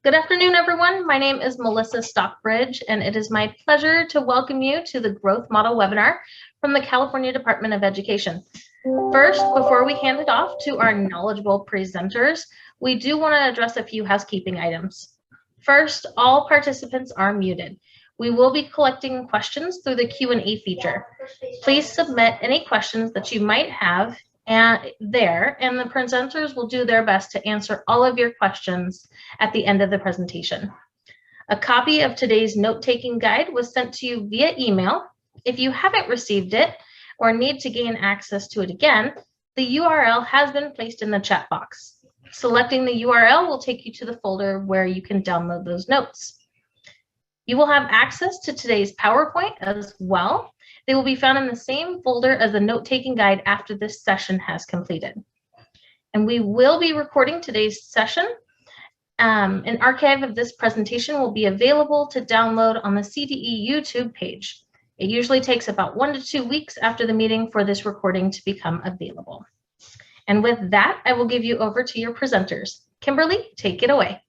Good afternoon, everyone. My name is Melissa Stockbridge, and it is my pleasure to welcome you to the Growth Model webinar from the California Department of Education. First, before we hand it off to our knowledgeable presenters, we do want to address a few housekeeping items. First, all participants are muted. We will be collecting questions through the Q&A feature. Please submit any questions that you might have and the presenters will do their best to answer all of your questions at the end of the presentation. A copy of today's note-taking guide was sent to you via email. If you haven't received it or need to gain access to it again, the URL has been placed in the chat box. Selecting the URL will take you to the folder where you can download those notes. You will have access to today's PowerPoint as well. They will be found in the same folder as the note-taking guide after this session has completed. And we will be recording today's session. An archive of this presentation will be available to download on the CDE YouTube page. It usually takes about 1 to 2 weeks after the meeting for this recording to become available. And with that, I will give you over to your presenters. Kimberly, take it away.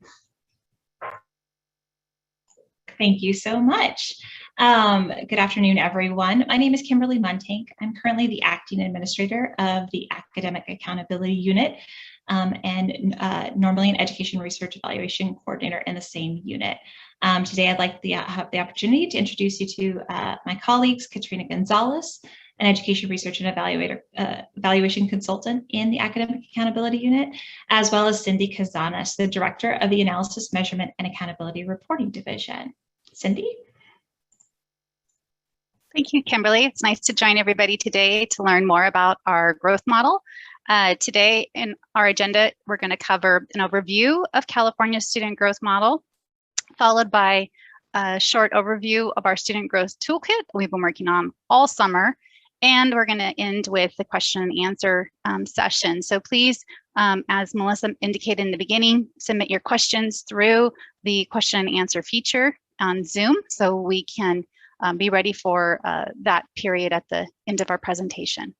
Thank you so much. Good afternoon, everyone. My name is Kimberly Muntank. I'm currently the acting administrator of the Academic Accountability Unit and normally an Education Research Evaluation Coordinator in the same unit. Today, I'd like to have the opportunity to introduce you to my colleagues, Katrina Gonzalez, an Education Research and Evaluation Consultant in the Academic Accountability Unit, as well as Cindy Kazanis, the Director of the Analysis, Measurement, and Accountability Reporting Division. Cindy? Thank you, Kimberly. It's nice to join everybody today to learn more about our growth model. Today in our agenda, we're going to cover an overview of California's student growth model, followed by a short overview of our student growth toolkit we've been working on all summer. And we're going to end with the question and answer session. So please, as Melissa indicated in the beginning, submit your questions through the question and answer feature on Zoom so we can be ready for that period at the end of our presentation.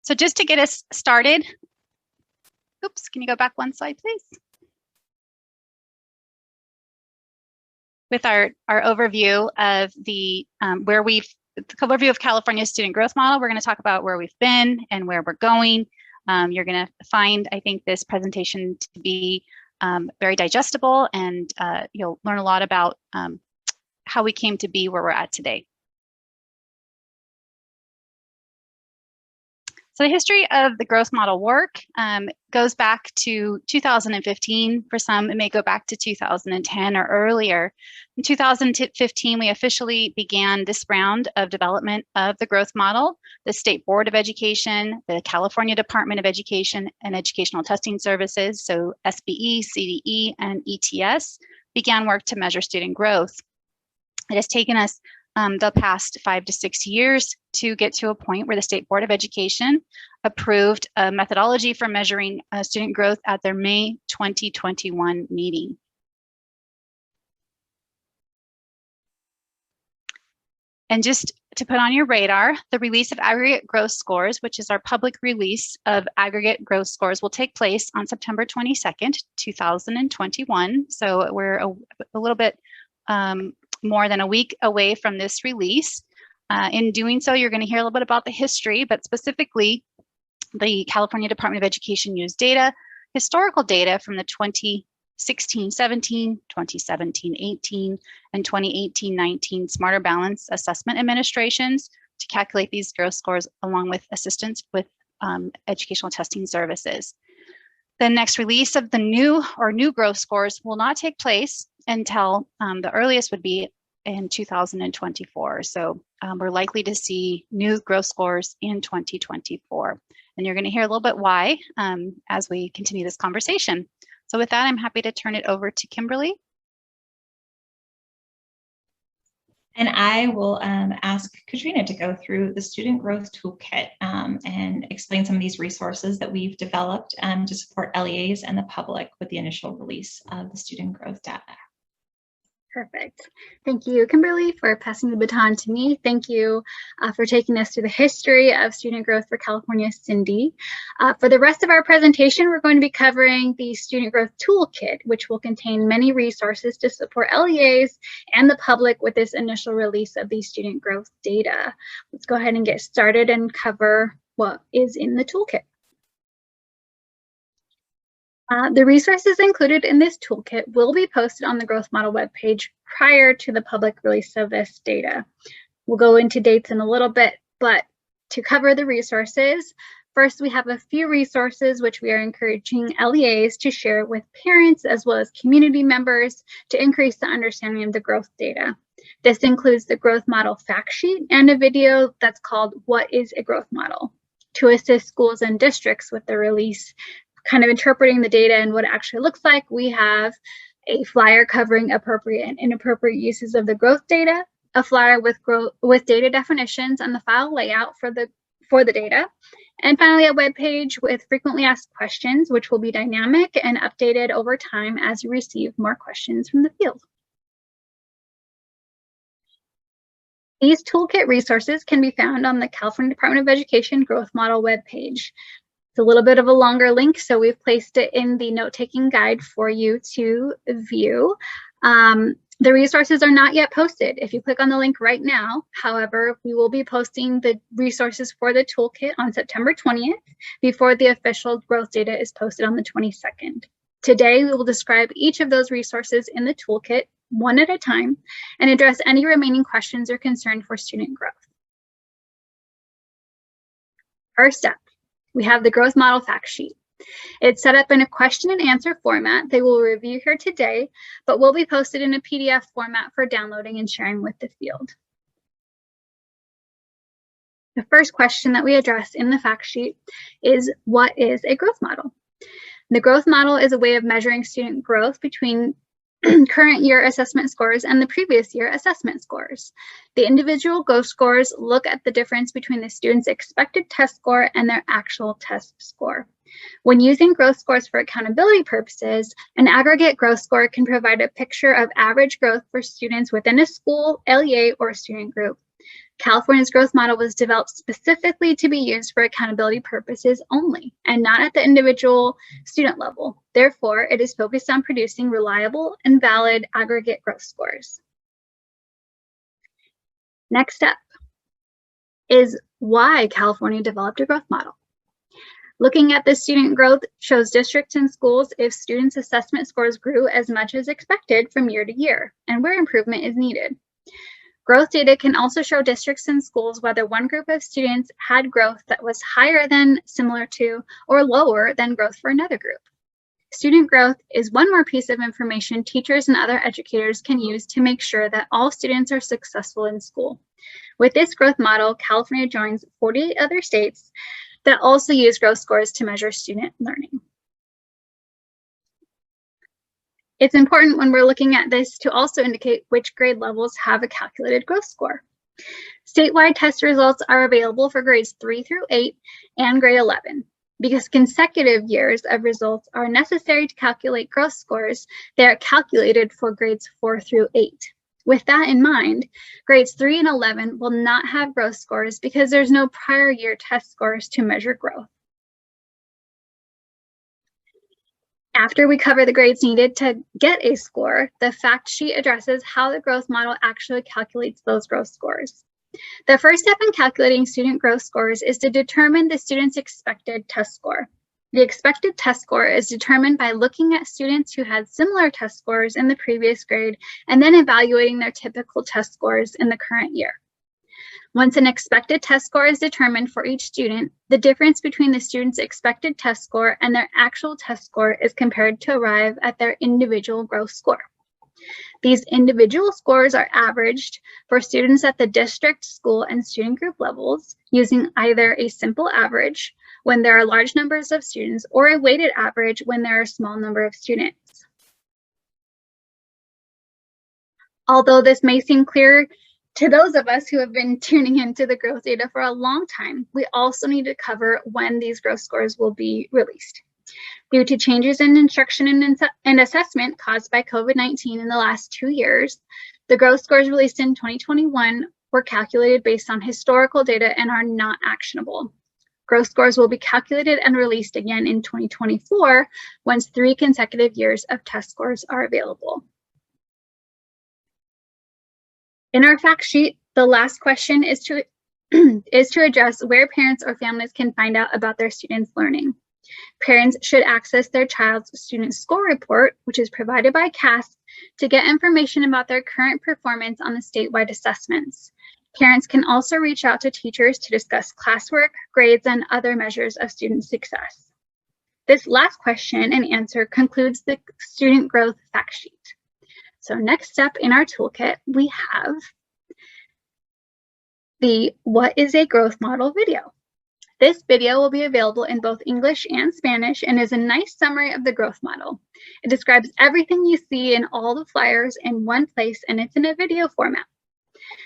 So just to get us started, oops, can you go back one slide, please? With our overview of the overview of California's student growth model, we're going to talk about where we've been and where we're going. You're going to find, I think, this presentation to be very digestible, and you'll learn a lot about how we came to be where we're at today. So the history of the growth model work goes back to 2015. For some, it may go back to 2010 or earlier. In 2015, we officially began this round of development of the growth model. The State Board of Education, the California Department of Education and Educational Testing Services, so SBE, CDE, and ETS, began work to measure student growth. It has taken us the past 5 to 6 years to get to a point where the State Board of Education approved a methodology for measuring student growth at their May 2021 meeting. And just to put on your radar, the release of aggregate growth scores, which is our public release of aggregate growth scores, will take place on September 22nd, 2021. So we're a little bit more than a week away from this release. In doing so, you're going to hear a little bit about the history, but specifically, the California Department of Education used data, historical data from the 2016-17, 2017-18, and 2018-19 Smarter Balance Assessment Administrations to calculate these growth scores along with assistance with educational testing services. The next release of the new growth scores will not take place until the earliest would be in 2024. So we're likely to see new growth scores in 2024. And you're going to hear a little bit why as we continue this conversation. So with that, I'm happy to turn it over to Kimberly. And I will ask Katrina to go through the Student Growth Toolkit and explain some of these resources that we've developed to support LEAs and the public with the initial release of the student growth data. Perfect. Thank you, Kimberly, for passing the baton to me. Thank you for taking us through the history of student growth for California, Cindy. For the rest of our presentation, we're going to be covering the Student Growth Toolkit, which will contain many resources to support LEAs and the public with this initial release of the student growth data. Let's go ahead and get started and cover what is in the toolkit. The resources included in this toolkit will be posted on the Growth Model webpage prior to the public release of this data. We'll go into dates in a little bit, but to cover the resources, first we have a few resources which we are encouraging LEAs to share with parents as well as community members to increase the understanding of the growth data. This includes the Growth Model fact sheet and a video that's called What is a Growth Model? To assist schools and districts with the release, kind of interpreting the data and what it actually looks like, we have a flyer covering appropriate and inappropriate uses of the growth data, a flyer with data definitions and the file layout for the data, and finally a web page with frequently asked questions, which will be dynamic and updated over time as you receive more questions from the field. These toolkit resources can be found on the California Department of Education Growth Model webpage. It's a little bit of a longer link, so we've placed it in the note-taking guide for you to view. The resources are not yet posted if you click on the link right now. However, we will be posting the resources for the toolkit on September 20th before the official growth data is posted on the 22nd. Today, we will describe each of those resources in the toolkit one at a time and address any remaining questions or concern for student growth. First up, we have the Growth Model fact sheet. It's set up in a question and answer format they will review here today, but will be posted in a PDF format for downloading and sharing with the field. The first question that we address in the fact sheet is, what is a growth model? The growth model is a way of measuring student growth between current year assessment scores and the previous year assessment scores. The individual growth scores look at the difference between the student's expected test score and their actual test score. When using growth scores for accountability purposes, an aggregate growth score can provide a picture of average growth for students within a school, LEA, or student group. California's growth model was developed specifically to be used for accountability purposes only, and not at the individual student level. Therefore, it is focused on producing reliable and valid aggregate growth scores. Next up is why California developed a growth model. Looking at the student growth shows districts and schools if students' assessment scores grew as much as expected from year to year, and where improvement is needed. Growth data can also show districts and schools whether one group of students had growth that was higher than, similar to, or lower than growth for another group. Student growth is one more piece of information teachers and other educators can use to make sure that all students are successful in school. With this growth model, California joins 48 other states that also use growth scores to measure student learning. It's important when we're looking at this to also indicate which grade levels have a calculated growth score. Statewide test results are available for grades 3 through 8 and grade 11. Because consecutive years of results are necessary to calculate growth scores, they are calculated for grades 4 through 8. With that in mind, grades 3 and 11 will not have growth scores because there's no prior year test scores to measure growth. After we cover the grades needed to get a score, the fact sheet addresses how the growth model actually calculates those growth scores. The first step in calculating student growth scores is to determine the student's expected test score. The expected test score is determined by looking at students who had similar test scores in the previous grade and then evaluating their typical test scores in the current year. Once an expected test score is determined for each student, the difference between the student's expected test score and their actual test score is compared to arrive at their individual growth score. These individual scores are averaged for students at the district, school, and student group levels using either a simple average when there are large numbers of students or a weighted average when there are a small number of students. Although this may seem clear to those of us who have been tuning into the growth data for a long time, we also need to cover when these growth scores will be released. Due to changes in instruction and assessment caused by COVID-19 in the last 2 years, the growth scores released in 2021 were calculated based on historical data and are not actionable. Growth scores will be calculated and released again in 2024 once 3 consecutive years of test scores are available. In our fact sheet, the last question is to address where parents or families can find out about their students' learning. Parents should access their child's student score report, which is provided by CAS, to get information about their current performance on the statewide assessments. Parents can also reach out to teachers to discuss classwork, grades, and other measures of student success. This last question and answer concludes the student growth fact sheet. So next step in our toolkit, we have the What is a Growth Model video. This video will be available in both English and Spanish and is a nice summary of the growth model. It describes everything you see in all the flyers in one place, and it's in a video format.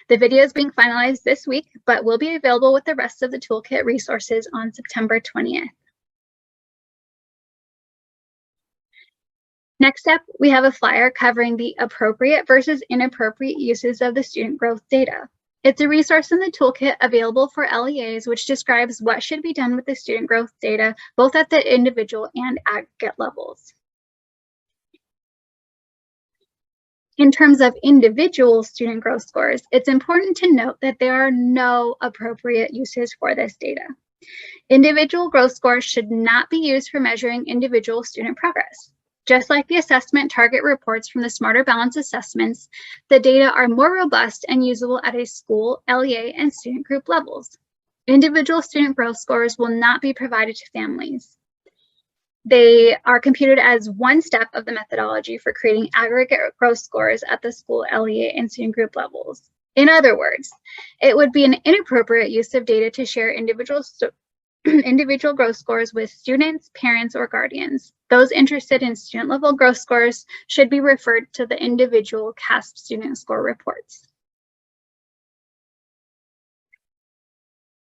The video is being finalized this week, but will be available with the rest of the Toolkit resources on September 20th. Next up, we have a flyer covering the appropriate versus inappropriate uses of the student growth data. It's a resource in the toolkit available for LEAs, which describes what should be done with the student growth data, both at the individual and aggregate levels. In terms of individual student growth scores, it's important to note that there are no appropriate uses for this data. Individual growth scores should not be used for measuring individual student progress. Just like the assessment target reports from the Smarter Balance assessments, the data are more robust and usable at a school, LEA, and student group levels. Individual student growth scores will not be provided to families. They are computed as one step of the methodology for creating aggregate growth scores at the school, LEA, and student group levels. In other words, it would be an inappropriate use of data to share individual growth scores with students, parents, or guardians. Those interested in student level growth scores should be referred to the individual CASP student score reports.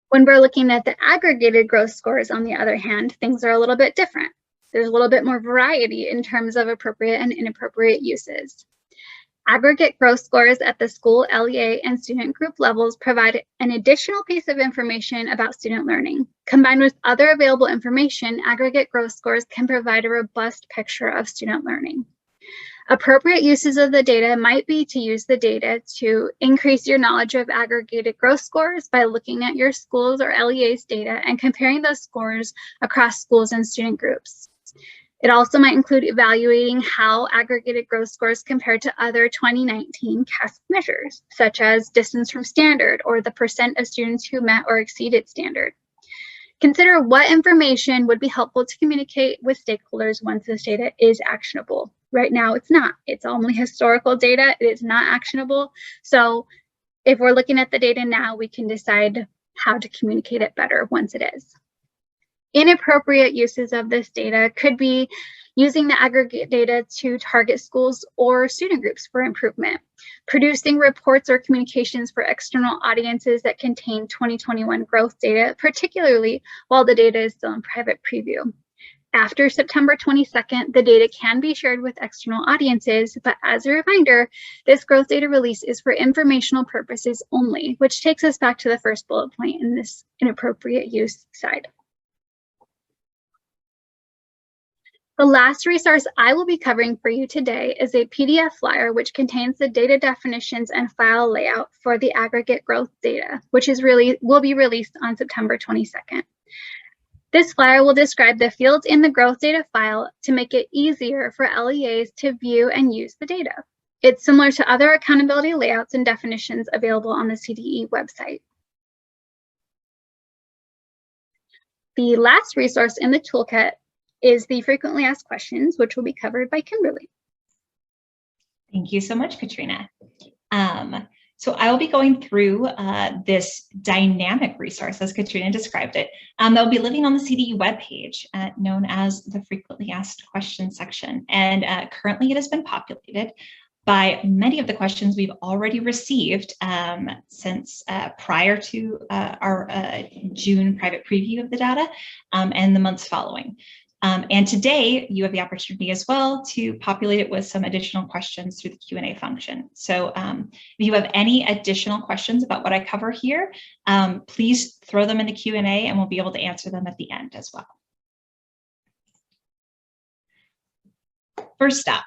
When we're looking at the aggregated growth scores, on the other hand, things are a little bit different. There's a little bit more variety in terms of appropriate and inappropriate uses. Aggregate growth scores at the school, LEA, and student group levels provide an additional piece of information about student learning. Combined with other available information, aggregate growth scores can provide a robust picture of student learning. Appropriate uses of the data might be to use the data to increase your knowledge of aggregated growth scores by looking at your school's or LEA's data and comparing those scores across schools and student groups. It also might include evaluating how aggregated growth scores compare to other 2019 CASP measures, such as distance from standard or the % of students who met or exceeded standard. Consider what information would be helpful to communicate with stakeholders once this data is actionable. Right now, it's not. It's only historical data. It is not actionable. So if we're looking at the data now, we can decide how to communicate it better once it is. Inappropriate uses of this data could be using the aggregate data to target schools or student groups for improvement, producing reports or communications for external audiences that contain 2021 growth data, particularly while the data is still in private preview. After September 22nd, the data can be shared with external audiences, but as a reminder, this growth data release is for informational purposes only, which takes us back to the first bullet point in this inappropriate use side. The last resource I will be covering for you today is a PDF flyer which contains the data definitions and file layout for the aggregate growth data, which will be released on September 22nd. This flyer will describe the fields in the growth data file to make it easier for LEAs to view and use the data. It's similar to other accountability layouts and definitions available on the CDE website. The last resource in the toolkit is the frequently asked questions, which will be covered by Kimberly. Thank you so much, Katrina. So I will be going through this dynamic resource, as Katrina described it, that will be living on the CDE webpage, known as the frequently asked questions section. And currently it has been populated by many of the questions we've already received since prior to our June private preview of the data and the months following. And today you have the opportunity as well to populate it with some additional questions through the Q&A function. So if you have any additional questions about what I cover here, please throw them in the Q&A and we'll be able to answer them at the end as well. First up,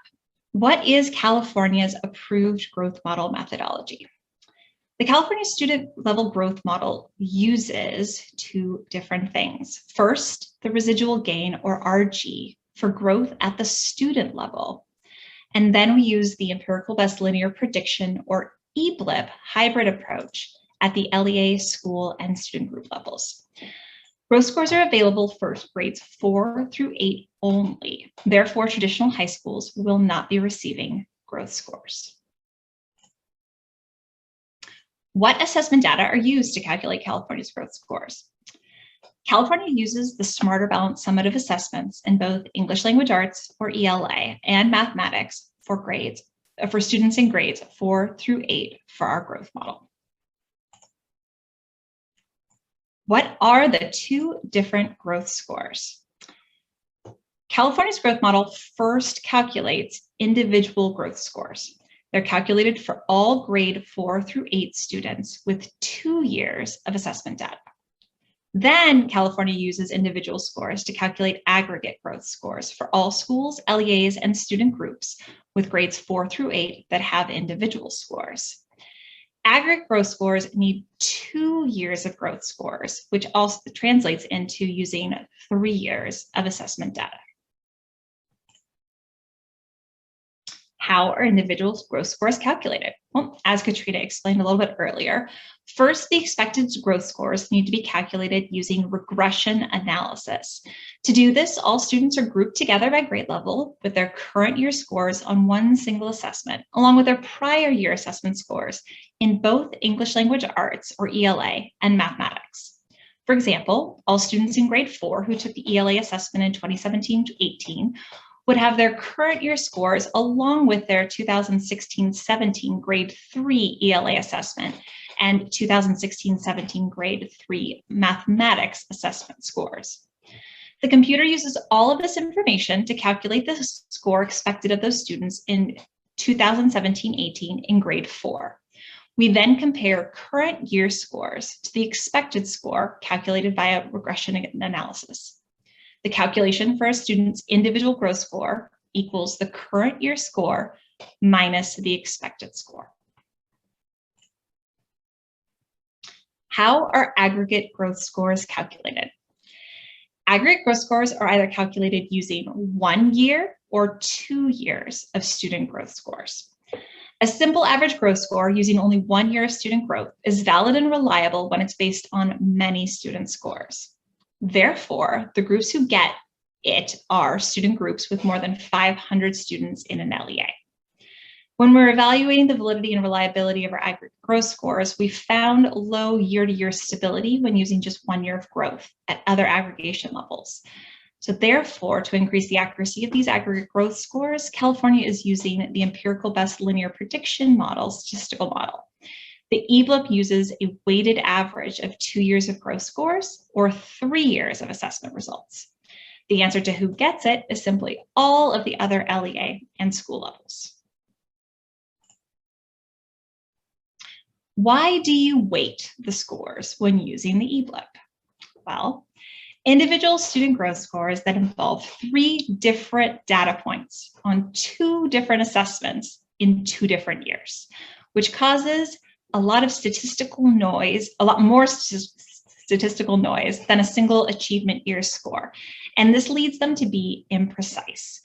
what is California's approved growth model methodology? The California Student Level Growth Model uses two different things. First, the residual gain, or RG, for growth at the student level. And then we use the empirical best linear prediction, or EBLIP, hybrid approach at the LEA, school, and student group levels. Growth scores are available for grades 4 through 8 only. Therefore, traditional high schools will not be receiving growth scores. What assessment data are used to calculate California's growth scores? California uses the Smarter Balanced Summative Assessments in both English Language Arts, or ELA, and mathematics for students in grades 4 through 8 for our growth model. What are the two different growth scores? California's growth model first calculates individual growth scores. They're calculated for all grade 4 through 8 students with 2 years of assessment data. Then California uses individual scores to calculate aggregate growth scores for all schools, LEAs, and student groups with grades 4 through 8 that have individual scores. Aggregate growth scores need 2 years of growth scores, which also translates into using 3 years of assessment data. How are individual growth scores calculated? Well, as Katrina explained a little bit earlier, first, the expected growth scores need to be calculated using regression analysis. To do this, all students are grouped together by grade level with their current year scores on one single assessment, along with their prior year assessment scores in both English Language Arts, or ELA, and mathematics. For example, all students in grade 4 who took the ELA assessment in 2017-18 would have their current year scores along with their 2016-17 grade 3 ELA assessment and 2016-17 grade 3 mathematics assessment scores. The computer uses all of this information to calculate the score expected of those students in 2017-18 in grade 4. We then compare current year scores to the expected score calculated via regression analysis. The calculation for a student's individual growth score equals the current year score minus the expected score. How are aggregate growth scores calculated? Aggregate growth scores are either calculated using 1 year or 2 years of student growth scores. A simple average growth score using only 1 year of student growth is valid and reliable when it's based on many student scores. Therefore, the groups who get it are student groups with more than 500 students in an LEA. When we're evaluating the validity and reliability of our aggregate growth scores, we found low year-to-year stability when using just 1 year of growth at other aggregation levels. So therefore, to increase the accuracy of these aggregate growth scores, California is using the empirical best linear prediction model statistical model. The EBLIP uses a weighted average of 2 years of growth scores or 3 years of assessment results. The answer to who gets it is simply all of the other LEA and school levels. Why do you weight the scores when using the EBLIP? Well, individual student growth scores that involve 3 different data points on 2 different assessments in 2 different years, which causes a lot of statistical noise, a lot more statistical noise than a single achievement year score. And this leads them to be imprecise.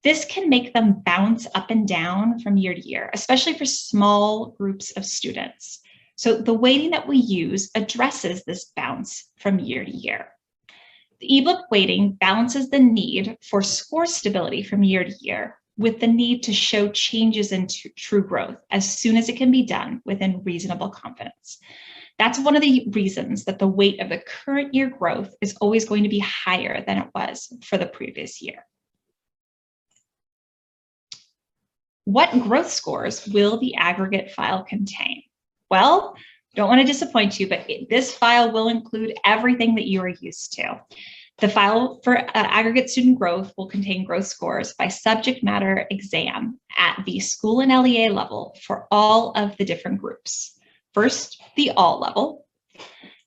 This can make them bounce up and down from year to year, especially for small groups of students. So the weighting that we use addresses this bounce from year to year. The EBLIP weighting balances the need for score stability from year to year with the need to show changes in true growth as soon as it can be done within reasonable confidence. That's one of the reasons that the weight of the current year growth is always going to be higher than it was for the previous year. What growth scores will the aggregate file contain? Well, don't want to disappoint you, but this file will include everything that you are used to. The file for aggregate student growth will contain growth scores by subject matter exam at the school and LEA level for all of the different groups. First, the all level.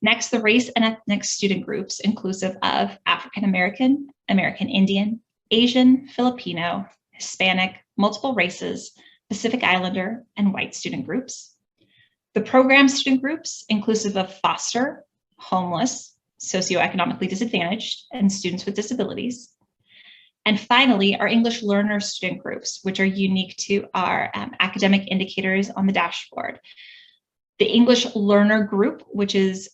Next, the race and ethnic student groups, inclusive of African American, American Indian, Asian, Filipino, Hispanic, multiple races, Pacific Islander, and white student groups. The program student groups, inclusive of foster, homeless, socioeconomically disadvantaged, and students with disabilities. And finally, our English learner student groups, which are unique to our academic indicators on the dashboard. The English learner group, which is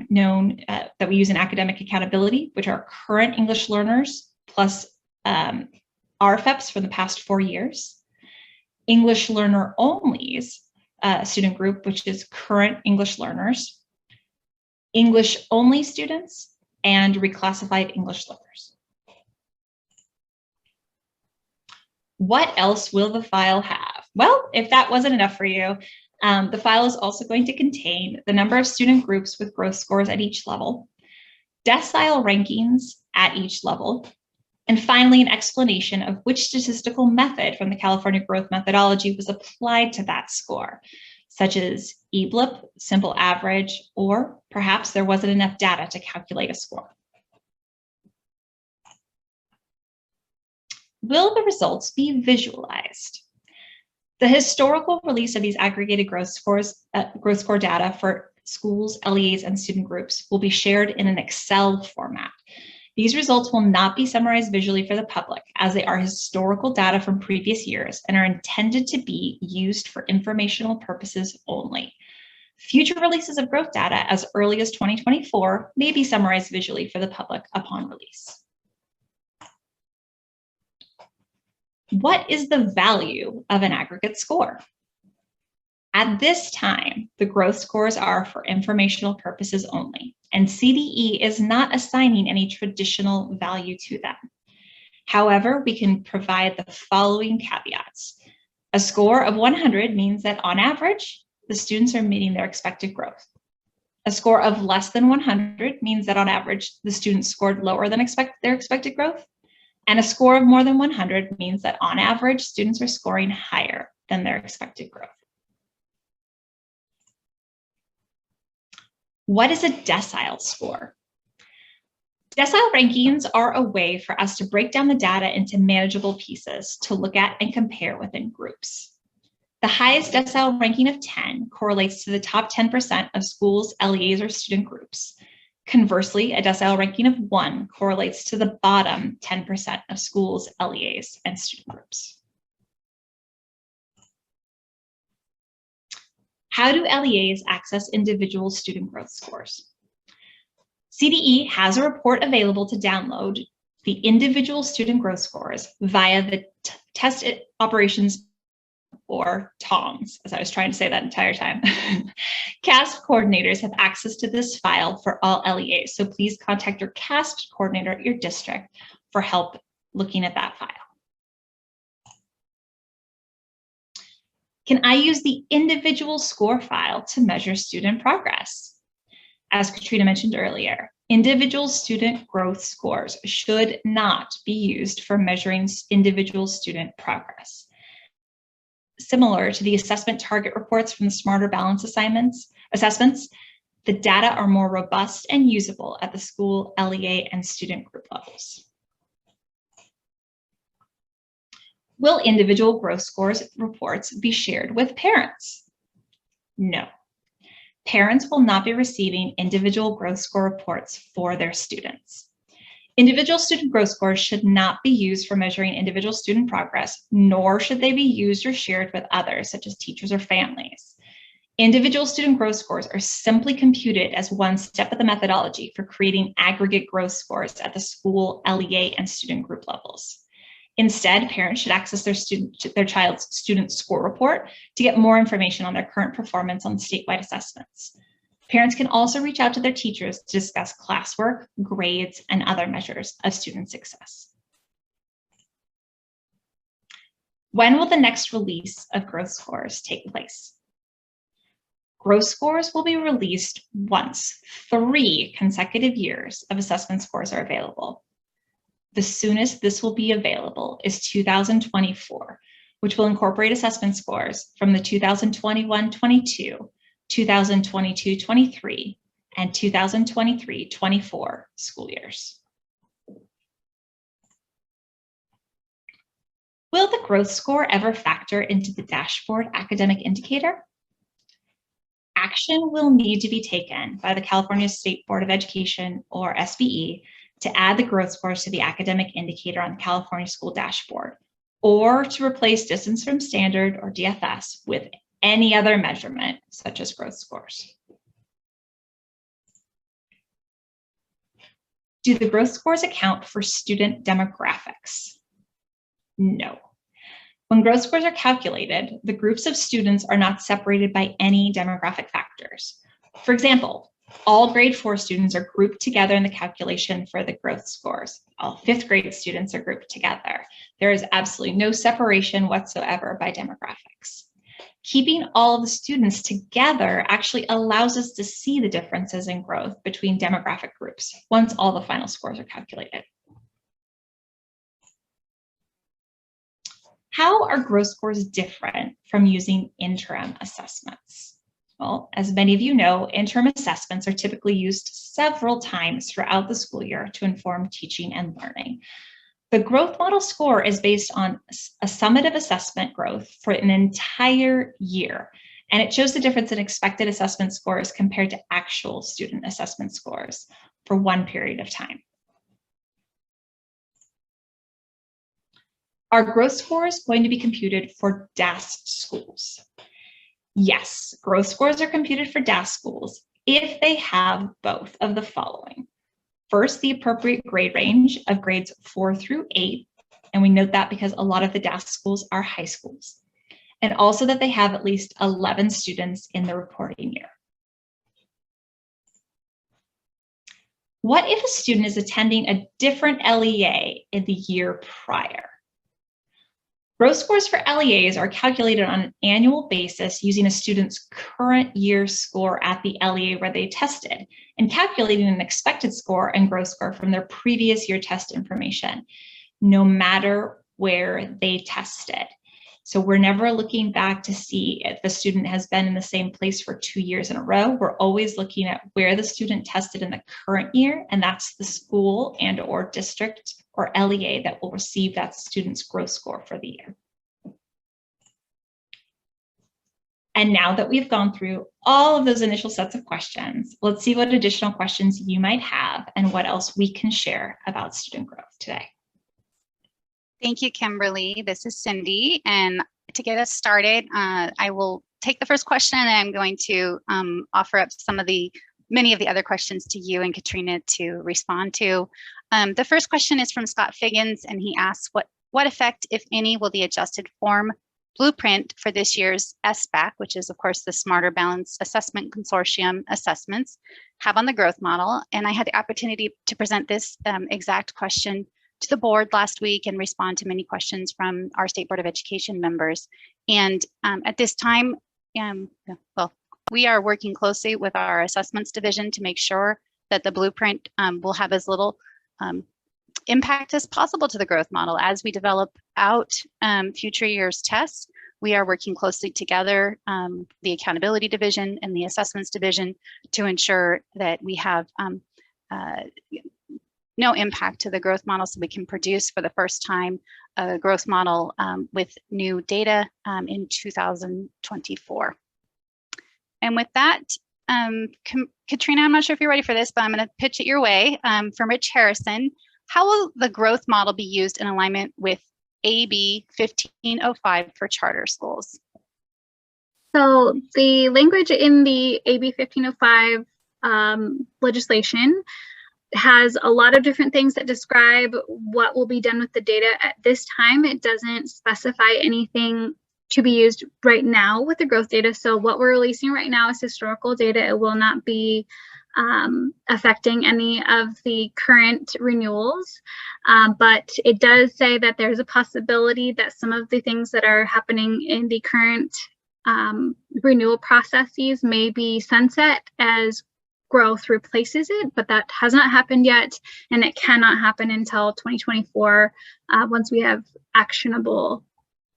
known that we use in academic accountability, which are current English learners plus RFEPs for the past 4 years. English learner only's student group, which is current English learners, English only students, and reclassified English learners. What else will the file have? Well, if that wasn't enough for you, the file is also going to contain the number of student groups with growth scores at each level, decile rankings at each level, and finally, an explanation of which statistical method from the California growth methodology was applied to that score, such as EBLIP, simple average, or perhaps there wasn't enough data to calculate a score. Will the results be visualized? The historical release of these aggregated growth score data for schools, LEAs, and student groups will be shared in an Excel format. These results will not be summarized visually for the public, as they are historical data from previous years and are intended to be used for informational purposes only. Future releases of growth data as early as 2024 may be summarized visually for the public upon release. What is the value of an aggregate score? At this time, the growth scores are for informational purposes only, and CDE is not assigning any traditional value to them. However, we can provide the following caveats. A score of 100 means that on average, the students are meeting their expected growth. A score of less than 100 means that on average, the students scored lower than their expected growth. And a score of more than 100 means that on average, students are scoring higher than their expected growth. What is a decile score? Decile rankings are a way for us to break down the data into manageable pieces to look at and compare within groups. The highest decile ranking of 10 correlates to the top 10% of schools, LEAs, or student groups. Conversely, a decile ranking of 1 correlates to the bottom 10% of schools, LEAs, and student groups. How do LEAs access individual student growth scores? CDE has a report available to download the individual student growth scores via the Test Operations, or TOMS, as I was trying to say that entire time. CASP coordinators have access to this file for all LEAs, so please contact your CASP coordinator at your district for help looking at that file. Can I use the individual score file to measure student progress? As Katrina mentioned earlier, individual student growth scores should not be used for measuring individual student progress. Similar to the assessment target reports from the Smarter Balance assessments, the data are more robust and usable at the school, LEA, and student group levels. Will individual growth scores reports be shared with parents? No. Parents will not be receiving individual growth score reports for their students. Individual student growth scores should not be used for measuring individual student progress, nor should they be used or shared with others, such as teachers or families. Individual student growth scores are simply computed as one step of the methodology for creating aggregate growth scores at the school, LEA, and student group levels. Instead, parents should access their child's student score report to get more information on their current performance on statewide assessments. Parents can also reach out to their teachers to discuss classwork, grades, and other measures of student success. When will the next release of growth scores take place? growth scores will be released once 3 consecutive years of assessment scores are available. The soonest this will be available is 2024, which will incorporate assessment scores from the 2021-22, 2022-23, and 2023-24 school years. Will the growth score ever factor into the dashboard academic indicator? Action will need to be taken by the California State Board of Education, or SBE, to add the growth scores to the academic indicator on the California school dashboard, or to replace distance from standard, or DFS, with any other measurement, such as growth scores. Do the growth scores account for student demographics? No. When growth scores are calculated, the groups of students are not separated by any demographic factors. For example, all grade 4 students are grouped together in the calculation for the growth scores. All 5th grade students are grouped together. There is absolutely no separation whatsoever by demographics. Keeping all of the students together actually allows us to see the differences in growth between demographic groups once all the final scores are calculated. How are growth scores different from using interim assessments? Well, as many of you know, interim assessments are typically used several times throughout the school year to inform teaching and learning. The growth model score is based on a summative assessment growth for an entire year, and it shows the difference in expected assessment scores compared to actual student assessment scores for one period of time. Are growth scores going to be computed for DAS schools? Yes, growth scores are computed for DAS schools if they have both of the following. First, the appropriate grade range of grades 4 through 8, and we note that because a lot of the DAS schools are high schools, and also that they have at least 11 students in the reporting year. What if a student is attending a different LEA in the year prior? Growth scores for LEAs are calculated on an annual basis using a student's current year score at the LEA where they tested and calculating an expected score and growth score from their previous year test information, no matter where they tested. So we're never looking back to see if the student has been in the same place for 2 years in a row. We're always looking at where the student tested in the current year, and that's the school and or district or LEA that will receive that student's growth score for the year. And now that we've gone through all of those initial sets of questions, let's see what additional questions you might have and what else we can share about student growth today. Thank you, Kimberly. This is Cindy. And to get us started, I will take the first question and I'm going to offer up many of the other questions to you and Katrina to respond to. The first question is from Scott Figgins, and he asks, what effect, if any, will the adjusted form blueprint for this year's SBAC, which is of course the Smarter Balanced Assessment Consortium assessments, have on the growth model? And I had the opportunity to present this exact question to the board last week and respond to many questions from our State Board of Education members. And at this time, we are working closely with our assessments division to make sure that the blueprint will have as little impact as possible to the growth model. As we develop out future years tests, we are working closely together, the accountability division and the assessments division, to ensure that we have no impact to the growth model, so we can produce for the first time a growth model with new data in 2024. And with that, Katrina, I'm not sure if you're ready for this, but I'm going to pitch it your way. From Rich Harrison, how will the growth model be used in alignment with AB 1505 for charter schools? So the language in the AB 1505 legislation has a lot of different things that describe what will be done with the data at this time. It doesn't specify anything to be used right now with the growth data. So what we're releasing right now is historical data. It will not be affecting any of the current renewals, but it does say that there's a possibility that some of the things that are happening in the current renewal processes may be sunset as growth replaces it, but that has not happened yet, and it cannot happen until 2024 once we have actionable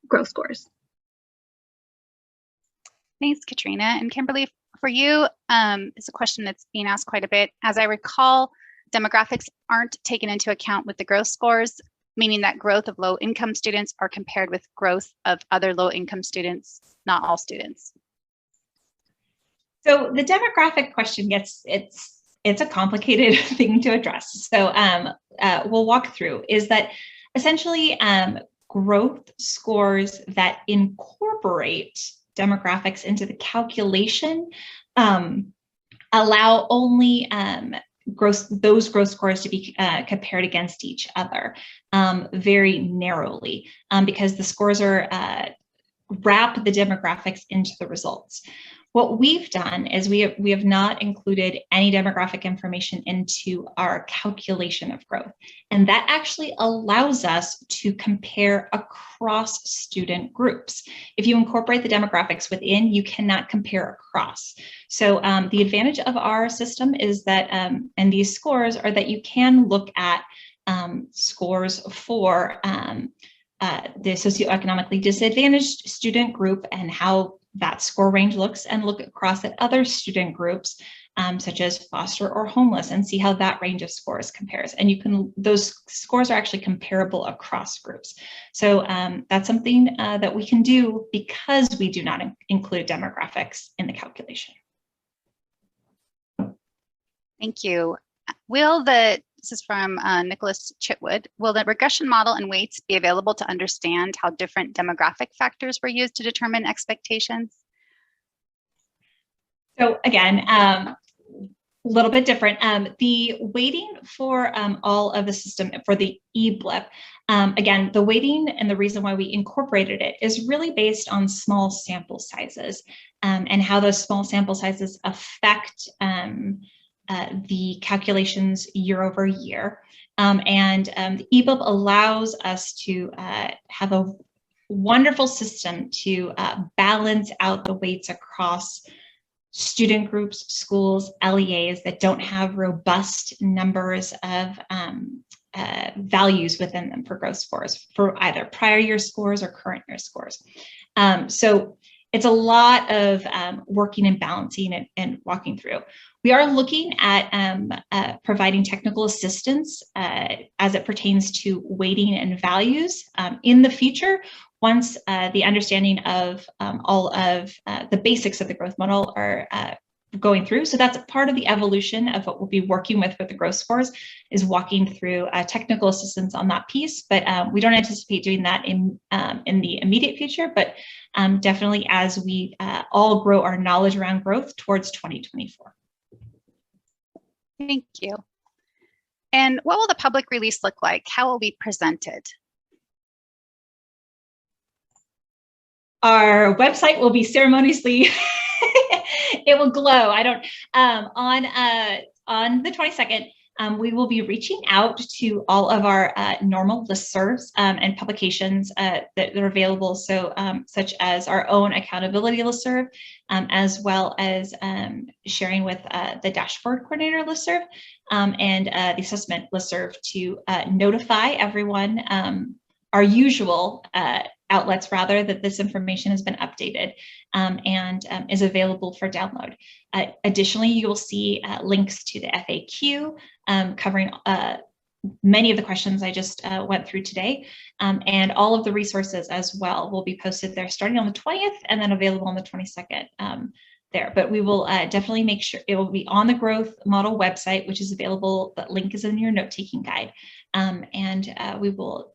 growth scores. Thanks, Katrina. And Kimberly, for you, it's a question that's being asked quite a bit. As I recall, demographics aren't taken into account with the growth scores, meaning that growth of low-income students are compared with growth of other low-income students, not all students. So the demographic question it's a complicated thing to address. So we'll walk through is that essentially growth scores that incorporate demographics into the calculation allow only those growth scores to be compared against each other very narrowly because the scores are wrap the demographics into the results. What we've done is we have not included any demographic information into our calculation of growth. And that actually allows us to compare across student groups. If you incorporate the demographics within, you cannot compare across. So the advantage of our system is that, and these scores are that you can look at scores for the socioeconomically disadvantaged student group and how that score range looks, and look across at other student groups such as foster or homeless and see how that range of scores compares. And those scores are actually comparable across groups. So that's something that we can do because we do not include demographics in the calculation. Thank you. This is from Nicholas Chitwood. Will the regression model and weights be available to understand how different demographic factors were used to determine expectations? So again, a little bit different. The weighting for all of the system for the eBlip, again, the weighting and the reason why we incorporated it is really based on small sample sizes and how those small sample sizes affect the calculations year over year. The eBlip allows us to have a wonderful system to balance out the weights across student groups, schools, LEAs that don't have robust numbers of values within them for growth scores for either prior year scores or current year scores. So it's a lot of working and balancing and walking through. We are looking at providing technical assistance as it pertains to weighting and values in the future once the understanding of all of the basics of the growth model are going through. So that's a part of the evolution of what we'll be working with the growth scores is walking through technical assistance on that piece. But we don't anticipate doing that in the immediate future, but definitely as we all grow our knowledge around growth towards 2024. Thank you. And what will the public release look like? How will it be presented? Our website will be ceremoniously, it will glow. On the 22nd, we will be reaching out to all of our normal listservs and publications that are available. So such as our own accountability listserv, as well as sharing with the dashboard coordinator listserv and the assessment listserv to notify everyone, our usual outlets rather, that this information has been updated and is available for download. Additionally, you will see links to the FAQ covering many of the questions I just went through today, and all of the resources as well will be posted there starting on the 20th and then available on the 22nd there. But we will definitely make sure it will be on the growth model website, which is available. That link is in your note-taking guide, we will.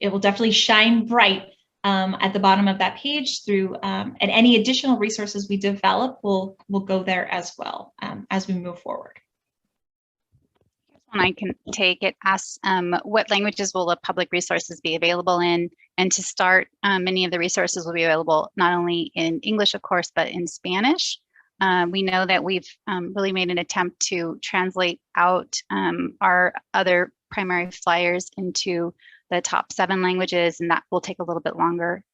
It will definitely shine bright at the bottom of that page through, and any additional resources we develop will go there as well as we move forward. I can take it. Ask what languages will the public resources be available in? And to start, many of the resources will be available not only in English, of course, but in Spanish. We know that we've really made an attempt to translate out our other primary flyers into the top 7 languages, and that will take a little bit longer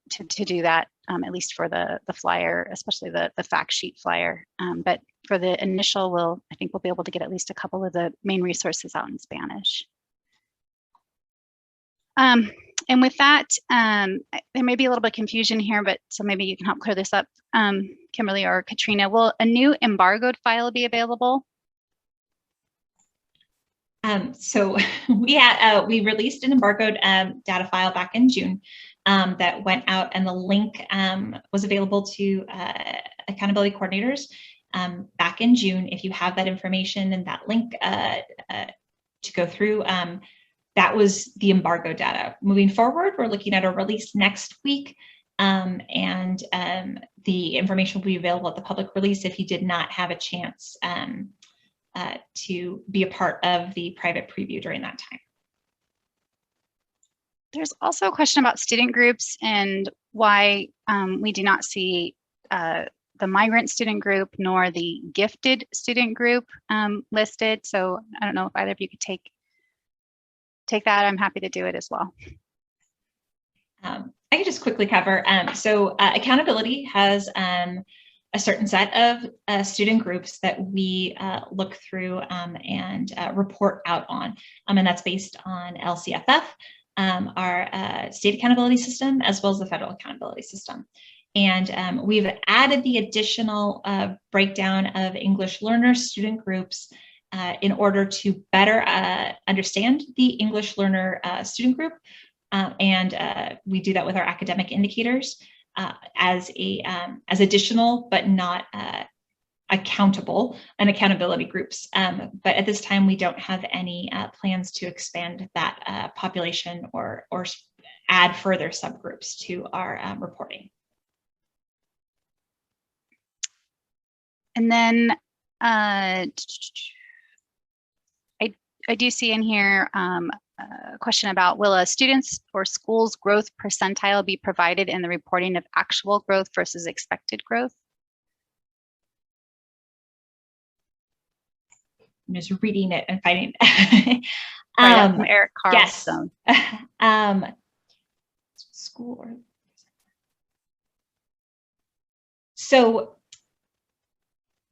to do that, at least for the flyer, especially the fact sheet flyer. But for the initial, I think we'll be able to get at least a couple of the main resources out in Spanish. And with that, there may be a little bit of confusion here, but so maybe you can help clear this up, Kimberly or Katrina. Will a new embargoed file be available? So we released an embargoed data file back in June that went out, and the link was available to accountability coordinators back in June. If you have that information and that link to go through, that was the embargo data. Moving forward, we're looking at a release next week, and the information will be available at the public release if you did not have a chance to be a part of the private preview during that time. There's also a question about student groups and why we do not see the migrant student group nor the gifted student group listed. So I don't know if either of you could take that. I'm happy to do it as well. I can just quickly cover. So accountability has a certain set of student groups that we look through and report out on. And that's based on LCFF, our state accountability system, as well as the federal accountability system. And we've added the additional breakdown of English learner student groups in order to better understand the English learner student group. And we do that with our academic indicators as additional, but not accountability groups. But at this time, we don't have any plans to expand that population or add further subgroups to our reporting. And then I do see in here a question about, will a student's or school's growth percentile be provided in the reporting of actual growth versus expected growth? I'm just reading it and finding from Eric Carlson. Yes. School or so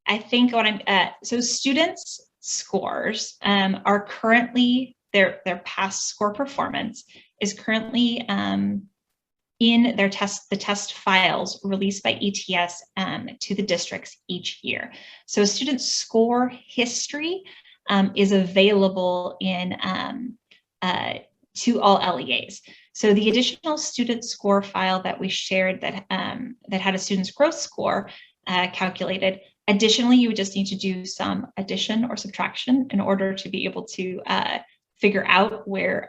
I think what so students' scores are currently their past score performance is currently in their the test files released by ETS to the districts each year. So a student's score history is available in to all LEAs. So the additional student score file that we shared that had a student's growth score calculated. Additionally, you would just need to do some addition or subtraction in order to be able to figure out where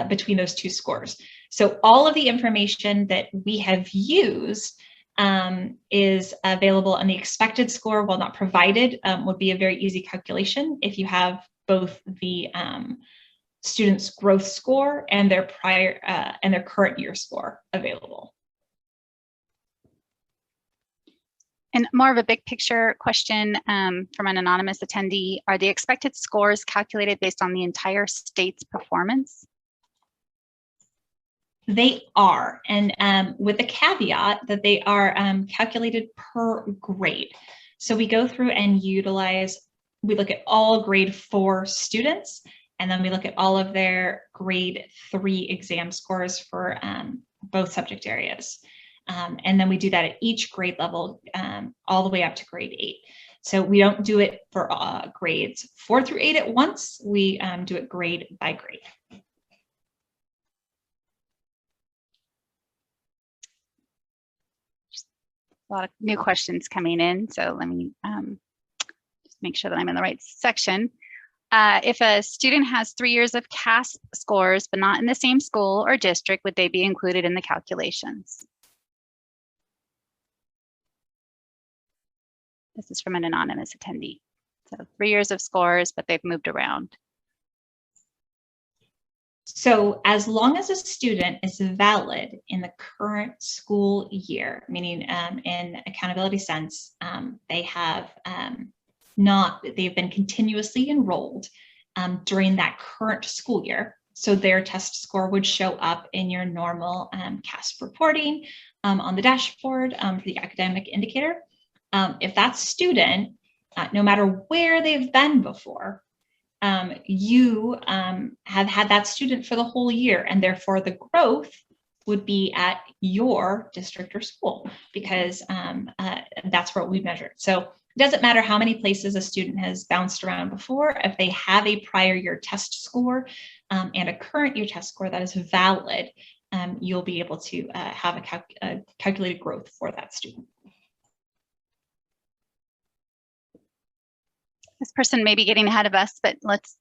between those two scores. So all of the information that we have used is available, and the expected score, while not provided, would be a very easy calculation if you have both the student's growth score and their current year score available. And more of a big picture question from an anonymous attendee, are the expected scores calculated based on the entire state's performance? They are, and with the caveat that they are calculated per grade. So we go through and we look at all grade 4 students, and then we look at all of their grade 3 exam scores for both subject areas. And then we do that at each grade level, all the way up to grade 8. So we don't do it for grades 4 through 8 at once. We do it grade by grade. A lot of new questions coming in, so let me just make sure that I'm in the right section. If a student has 3 years of CASP scores, but not in the same school or district, would they be included in the calculations? This is from an anonymous attendee. So 3 years of scores, but they've moved around. So as long as a student is valid in the current school year, meaning in accountability sense, they have they've been continuously enrolled during that current school year. So their test score would show up in your normal CASP reporting on the dashboard for the academic indicator. If that student, no matter where they've been before, you have had that student for the whole year, and therefore the growth would be at your district or school, because that's what we measured. So it doesn't matter how many places a student has bounced around before. If they have a prior year test score and a current year test score that is valid, you'll be able to have a calculated growth for that student. This person may be getting ahead of us, but let's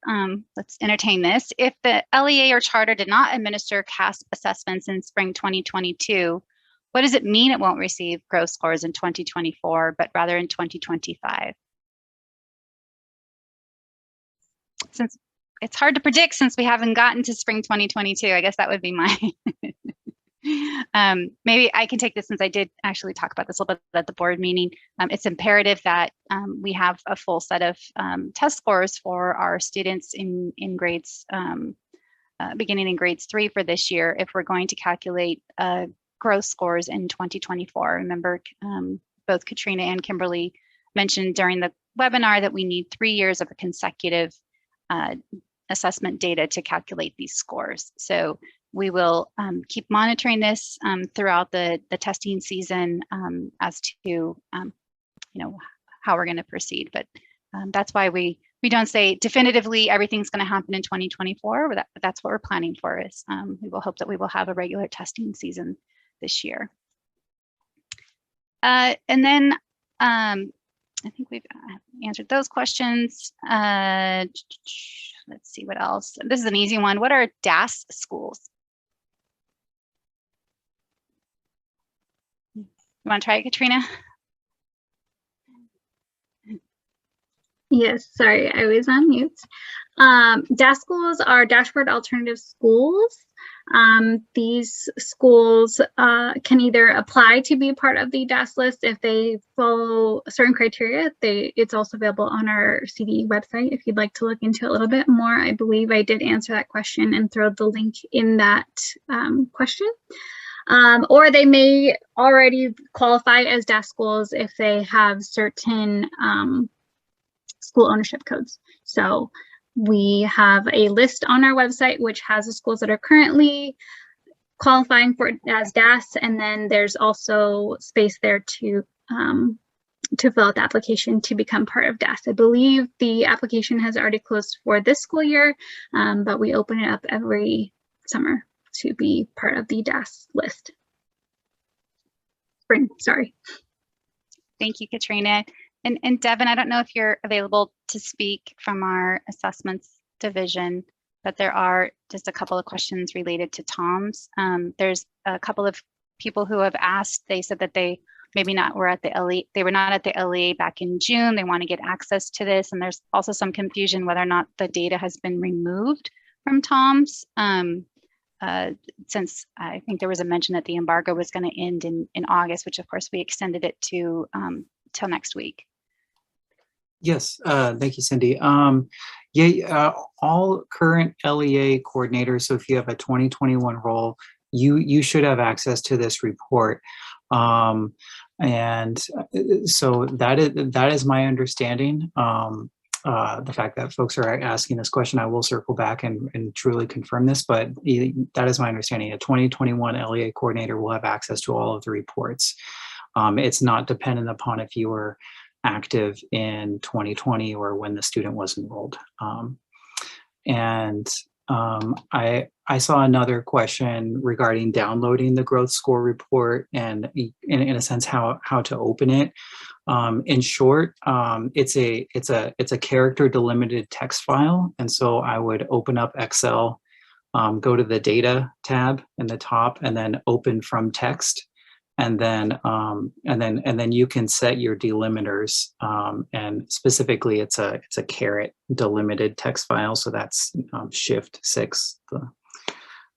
entertain this. If the LEA or charter did not administer CASP assessments in spring 2022, what does it mean it won't receive growth scores in 2024, but rather in 2025? Since it's hard to predict, since we haven't gotten to spring 2022, I guess that would be my maybe I can take this, since I did actually talk about this a little bit at the board meeting. It's imperative that we have a full set of test scores for our students in grades, beginning in grades 3 for this year, if we're going to calculate growth scores in 2024. Remember, both Katrina and Kimberly mentioned during the webinar that we need 3 years of a consecutive assessment data to calculate these scores. So we will keep monitoring this throughout the testing season as to you know, how we're going to proceed. But that's why we don't say definitively everything's going to happen in 2024. But that's what we're planning for. Is we will hope that we will have a regular testing season this year. And then I think we've answered those questions. Let's see what else. This is an easy one. What are DAS schools? You want to try it, Katrina? Yes, sorry, I was on mute. DAS schools are Dashboard Alternative Schools. These schools can either apply to be part of the DAS list if they follow certain criteria. It's also available on our CDE website if you'd like to look into it a little bit more. I believe I did answer that question and throw the link in that question. Or they may already qualify as DAS schools if they have certain school ownership codes. So we have a list on our website which has the schools that are currently qualifying for as DAS, and then there's also space there to fill out the application to become part of DAS. I believe the application has already closed for this school year, but we open it up every summer to be part of the DAS list. Spring, sorry. Thank you, Katrina. And Devin, I don't know if you're available to speak from our assessments division, but there are just a couple of questions related to TOMS. There's a couple of people who have asked. They said that they maybe not were at the LE, they were not at the LEA back in June. They want to get access to this. And there's also some confusion whether or not the data has been removed from TOMS. Since I think there was a mention that the embargo was going to end in August, which of course we extended it to till next week. Yes, thank you, Cindy. All current LEA coordinators, so if you have a 2021 role, you should have access to this report. And so that is my understanding. The fact that folks are asking this question, I will circle back and truly confirm this, but that is my understanding. A 2021 LEA coordinator will have access to all of the reports. It's not dependent upon if you were active in 2020 or when the student was enrolled. I saw another question regarding downloading the growth score report and in a sense how to open it. In short, it's a character delimited text file, and so I would open up Excel, go to the data tab in the top, and then open from text. And then you can set your delimiters, and specifically it's a caret delimited text file, so that's Shift 6,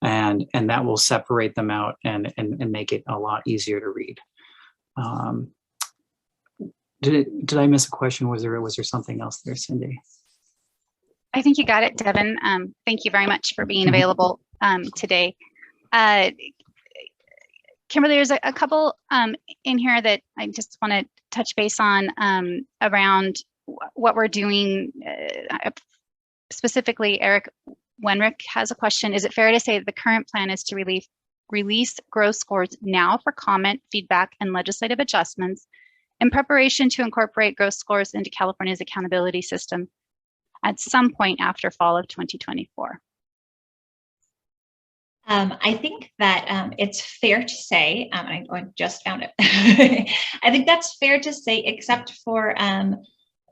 and that will separate them out and make it a lot easier to read. Did I miss a question? Was there something else there, Cindy? I think you got it, Devin. Thank you very much for being available today. Kimberly, there's a couple in here that I just want to touch base on around what we're doing. Specifically, Eric Wenrick has a question. Is it fair to say that the current plan is to release growth scores now for comment, feedback, and legislative adjustments in preparation to incorporate growth scores into California's accountability system at some point after fall of 2024? I think that it's fair to say, I just found it. I think that's fair to say, except for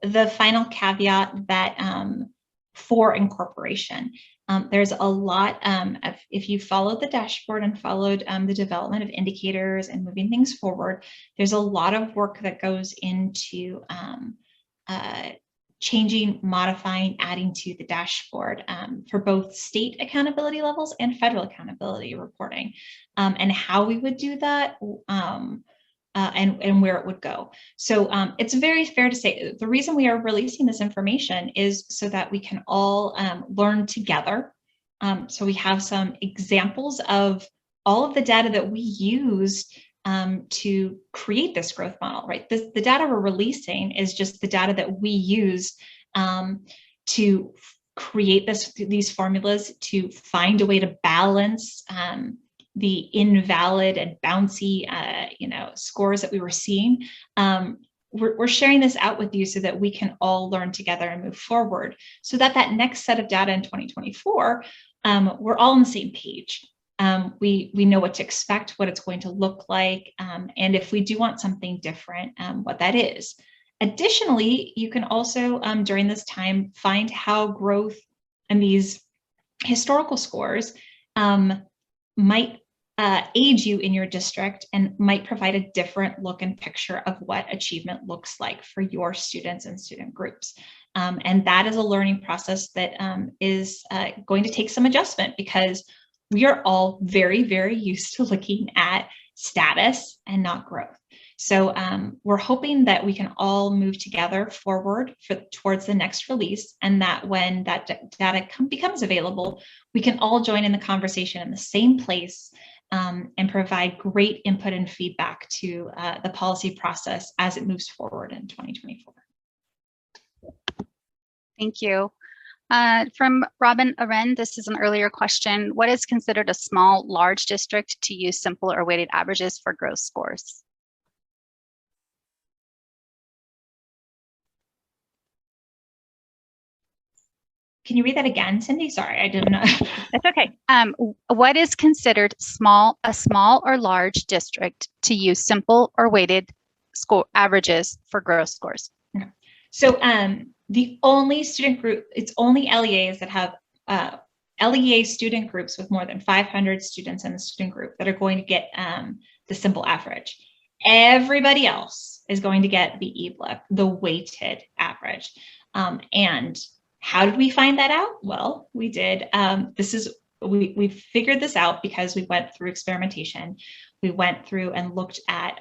the final caveat that for incorporation. There's a lot of, if you followed the dashboard and followed the development of indicators and moving things forward, there's a lot of work that goes into changing, modifying, adding to the dashboard for both state accountability levels and federal accountability reporting, and how we would do that and where it would go. So it's very fair to say the reason we are releasing this information is so that we can all learn together. So we have some examples of all of the data that we used to create this growth model, right? The data we're releasing is just the data that we used to create these formulas to find a way to balance the invalid and bouncy, scores that we were seeing. We're sharing this out with you so that we can all learn together and move forward, so that next set of data in 2024, we're all on the same page. We know what to expect, what it's going to look like, and if we do want something different, what that is. Additionally, you can also, during this time, find how growth and these historical scores might aid you in your district and might provide a different look and picture of what achievement looks like for your students and student groups. And that is a learning process that is going to take some adjustment, because we are all very, very used to looking at status and not growth. So we're hoping that we can all move together forward towards the next release, and that when that data becomes available, we can all join in the conversation in the same place and provide great input and feedback to the policy process as it moves forward in 2024. Thank you. From Robin Aren, this is an earlier question. What is considered a small, large district to use simple or weighted averages for growth scores? Can you read that again, Cindy? Sorry, I didn't know. That's okay. What is considered a small or large district to use simple or weighted score averages for growth scores? Okay. So the only student group, it's only LEAs that have LEA student groups with more than 500 students in the student group that are going to get the simple average. Everybody else is going to get the EBLIP, the weighted average. And how did we find that out? Well, we did. We figured this out because we went through experimentation. We went through and looked at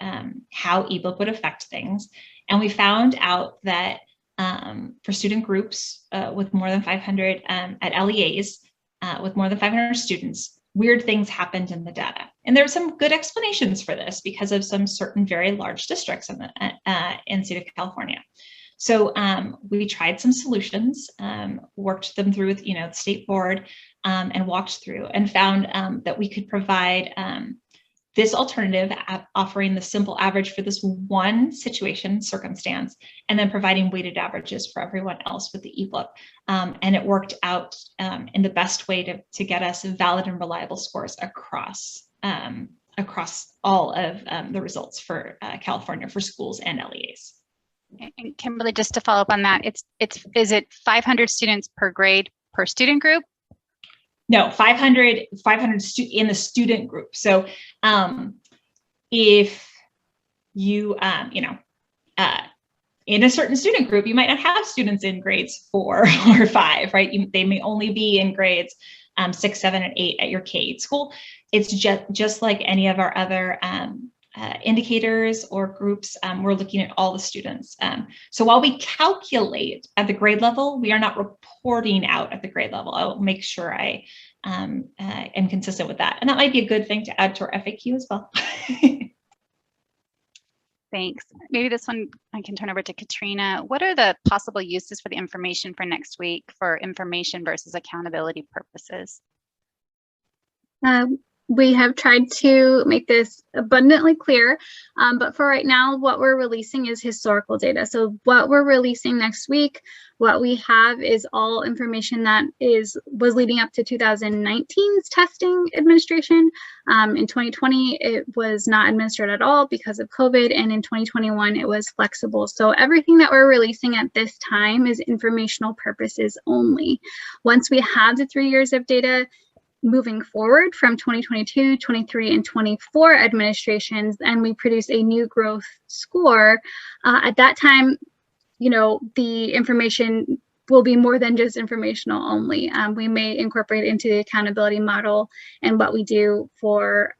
how EBLIP would affect things. And we found out that for student groups with more than 500 at LEAs, with more than 500 students, weird things happened in the data. And there are some good explanations for this because of some certain very large districts in the state of California. So we tried some solutions, worked them through with the state board, and walked through and found that we could provide this alternative, offering the simple average for this one circumstance, and then providing weighted averages for everyone else with the EBLIP. And it worked out in the best way to get us valid and reliable scores across all of the results for California for schools and LEAs. And Kimberly, just to follow up on that, is it 500 students per grade per student group? No, 500 in the student group. So if you, in a certain student group, you might not have students in grades 4 or 5, right? They may only be in grades 6, 7, and 8 at your K-8 school. It's just like any of our other indicators or groups, we're looking at all the students. So while we calculate at the grade level, we are not reporting out at the grade level. I'll make sure I am consistent with that. And that might be a good thing to add to our FAQ as well. Thanks. Maybe this one I can turn over to Katrina. What are the possible uses for the information for next week for information versus accountability purposes? We have tried to make this abundantly clear, but for right now, what we're releasing is historical data. So what we're releasing next week, what we have is all information that was leading up to 2019's testing administration. In 2020, it was not administered at all because of COVID, and in 2021, it was flexible. So everything that we're releasing at this time is informational purposes only. Once we have the 3 years of data, moving forward from 2022, 23, and 24 administrations, and we produce a new growth score, at that time, the information will be more than just informational only. We may incorporate it into the accountability model and what we do for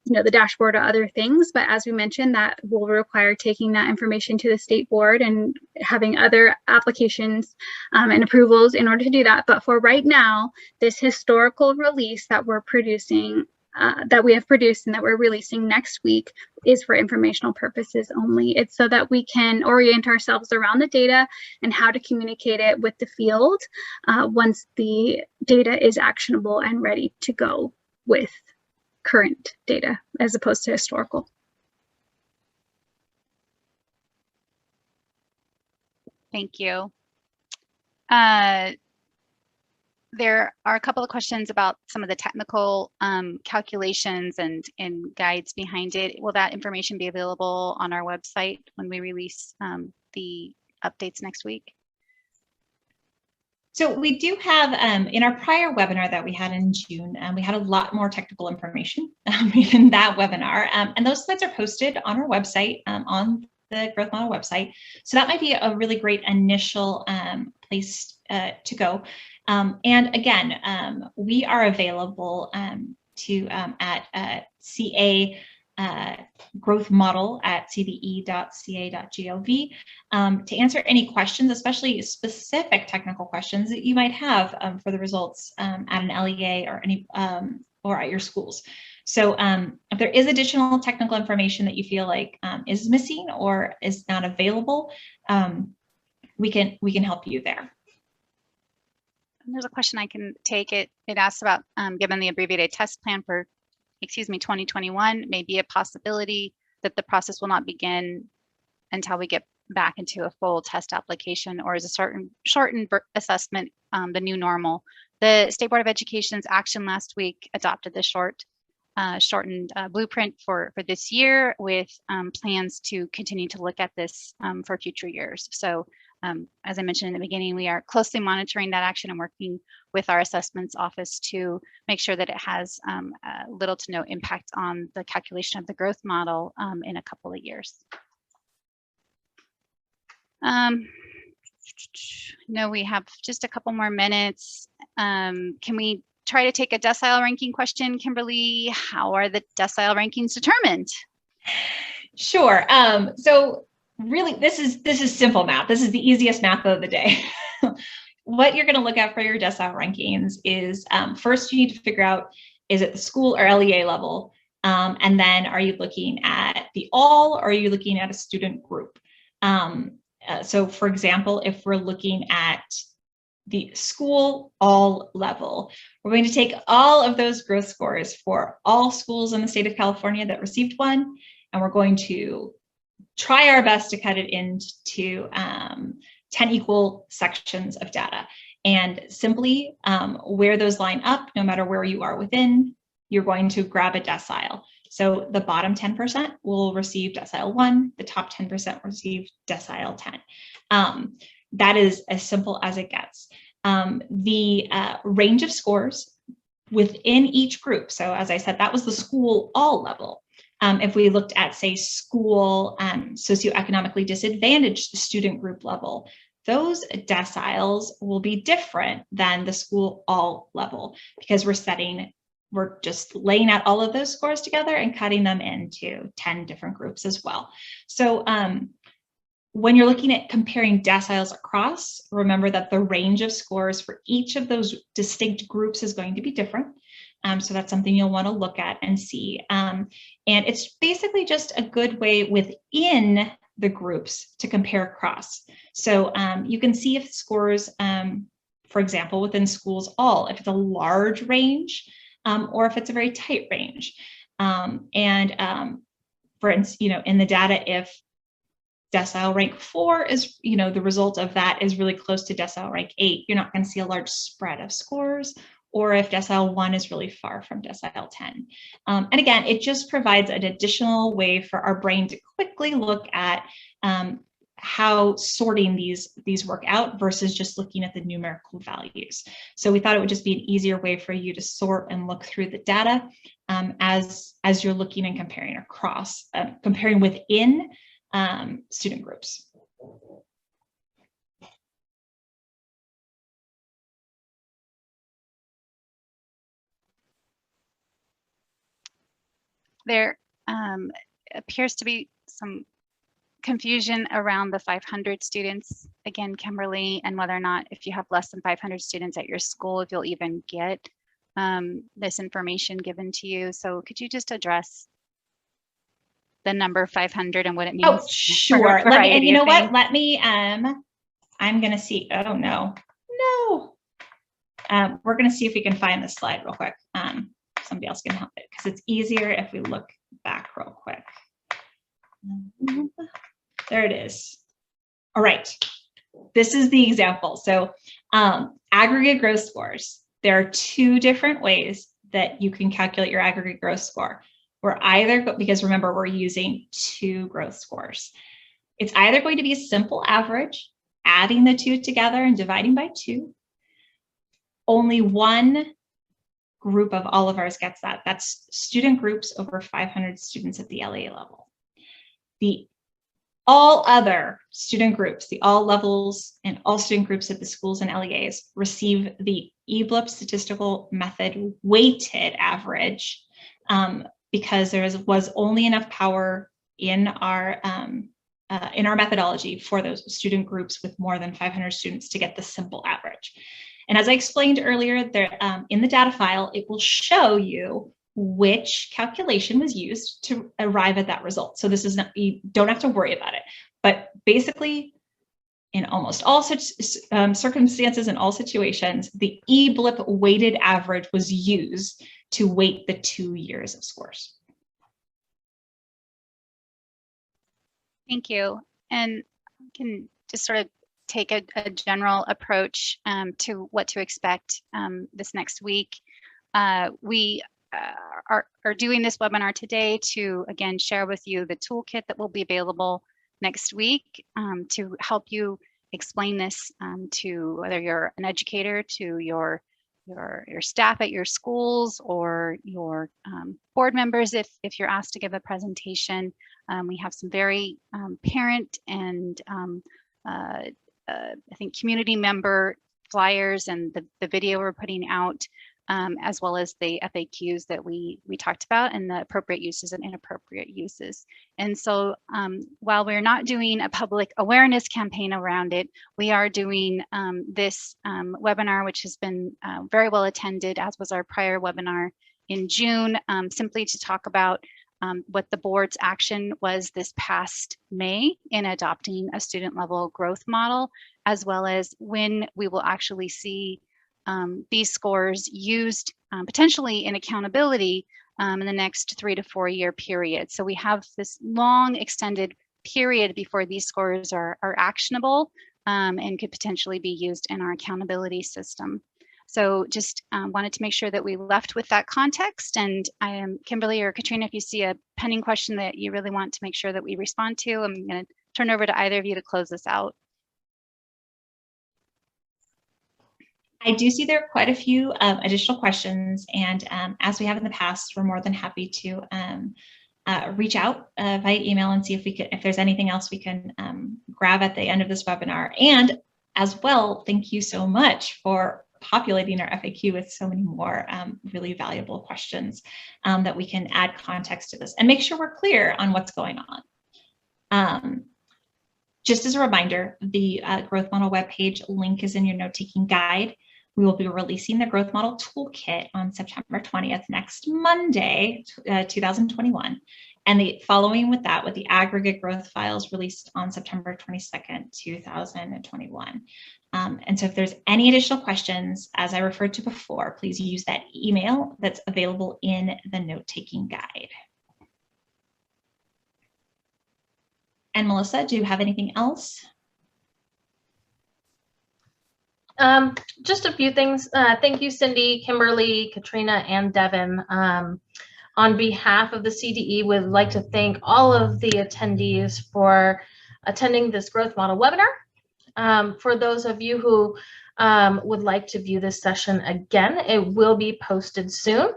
the dashboard or other things. But as we mentioned, that will require taking that information to the state board and having other applications and approvals in order to do that. But for right now, this historical release that we're producing, that we have produced and that we're releasing next week, is for informational purposes only. It's so that we can orient ourselves around the data and how to communicate it with the field once the data is actionable and ready to go with current data as opposed to historical. Thank you. There are a couple of questions about some of the technical calculations and guides behind it. Will that information be available on our website when we release the updates next week? So we do have, in our prior webinar that we had in June, we had a lot more technical information in that webinar, and those slides are posted on our website, on the Growth Model website. So that might be a really great initial place to go. And again, we are available at CA growth model at cbe.ca.gov to answer any questions, especially specific technical questions that you might have for the results at an LEA or any or at your schools. So if there is additional technical information that you feel like is missing or is not available, we can help you there. There's a question I can take. It asks about given the abbreviated test plan for 2021, may be a possibility that the process will not begin until we get back into a full test application, or is a shortened assessment the new normal? The State Board of Education's action last week adopted the shortened blueprint for this year with plans to continue to look at this for future years. So as I mentioned in the beginning, we are closely monitoring that action and working with our assessments office to make sure that it has little to no impact on the calculation of the growth model in a couple of years. No, we have just a couple more minutes. Can we try to take a decile ranking question, Kimberly? How are the decile rankings determined? Sure. So really, this is simple math. This is the easiest math of the day. What you're going to look at for your decile rankings is first you need to figure out, is it the school or LEA level? And then are you looking at the all, or are you looking at a student group? So for example, if we're looking at the school all level, we're going to take all of those growth scores for all schools in the state of California that received one, and we're going to try our best to cut it into 10 equal sections of data. And simply where those line up, no matter where you are within, you're going to grab a decile. So the bottom 10% will receive decile 1, the top 10% receive decile 10. That is as simple as it gets. The range of scores within each group. So as I said, that was the school all level. If we looked at, say, school socioeconomically disadvantaged student group level, those deciles will be different than the school all level because we're setting we're just laying out all of those scores together and cutting them into 10 different groups as well. So when you're looking at comparing deciles across, remember that the range of scores for each of those distinct groups is going to be different. So that's something you'll want to look at and see. And it's basically just a good way within the groups to compare across. So you can see if scores, for example, within schools all, if it's a large range or if it's a very tight range. For instance, in the data, if decile rank 4 is, the result of that is really close to decile rank 8, you're not going to see a large spread of scores, or if decile 1 is really far from decile 10. And again, it just provides an additional way for our brain to quickly look at how sorting these work out versus just looking at the numerical values. So we thought it would just be an easier way for you to sort and look through the data as you're looking and comparing across, comparing within student groups. There appears to be some confusion around the 500 students, again, Kimberly, and whether or not if you have less than 500 students at your school, if you'll even get this information given to you. So could you just address the number 500 and what it means? Oh, sure. And you know what? Let me, I'm going to see, oh no. We're going to see if we can find this slide real quick. Somebody else can help it because it's easier if we look back real quick. There it is. All right. This is the example. So aggregate growth scores. There are two different ways that you can calculate your aggregate growth score. We're either, because remember, we're using two growth scores. It's either going to be a simple average, adding the two together and dividing by 2. Only one group of all of ours gets that. That's student groups over 500 students at the LEA level. The all other student groups, the all levels and all student groups at the schools and LEAs receive the EBLIP statistical method weighted average because there was only enough power in our methodology for those student groups with more than 500 students to get the simple average. And as I explained earlier, there in the data file, it will show you which calculation was used to arrive at that result. So this is not, you don't have to worry about it. But basically, in almost all such circumstances and all situations, the EBLIP weighted average was used to weight the 2 years of scores. Thank you. And I can just sort of take a general approach to what to expect this next week. We are doing this webinar today to, again, share with you the toolkit that will be available next week to help you explain this to whether you're an educator, to your staff at your schools, or your board members if you're asked to give a presentation. We have some very parent and I think community member flyers and the video we're putting out, as well as the FAQs that we talked about, and the appropriate uses and inappropriate uses. And so while we're not doing a public awareness campaign around it, we are doing this webinar, which has been very well attended, as was our prior webinar in June, simply to talk about what the board's action was this past May in adopting a student level growth model, as well as when we will actually see these scores used potentially in accountability in the next 3 to 4 year period. So we have this long extended period before these scores are actionable and could potentially be used in our accountability system. So just wanted to make sure that we left with that context. And I am Kimberly or Katrina, if you see a pending question that you really want to make sure that we respond to, I'm going to turn over to either of you to close this out. I do see there are quite a few additional questions, and as we have in the past, we're more than happy to reach out via email and see if there's anything else we can grab at the end of this webinar. And as well, thank you so much for populating our FAQ with so many more really valuable questions that we can add context to this and make sure we're clear on what's going on. Just as a reminder, the growth model webpage link is in your note-taking guide. We will be releasing the growth model toolkit on September 20th, next Monday, 2021. And following with that, with the aggregate growth files released on September 22nd, 2021. And so if there's any additional questions, as I referred to before, please use that email that's available in the note-taking guide. And Melissa, do you have anything else? Just a few things. Thank you, Cindy, Kimberly, Katrina, and Devin. On behalf of the CDE, would like to thank all of the attendees for attending this growth model webinar. For those of you who would like to view this session again, it will be posted soon,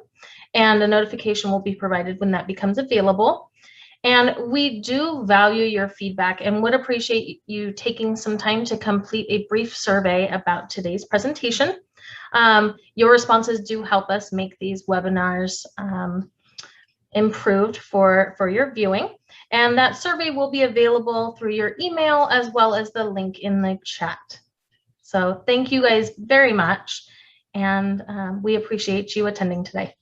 and a notification will be provided when that becomes available. And we do value your feedback and would appreciate you taking some time to complete a brief survey about today's presentation. Your responses do help us make these webinars improved for your viewing. And that survey will be available through your email as well as the link in the chat. So thank you guys very much. And we appreciate you attending today.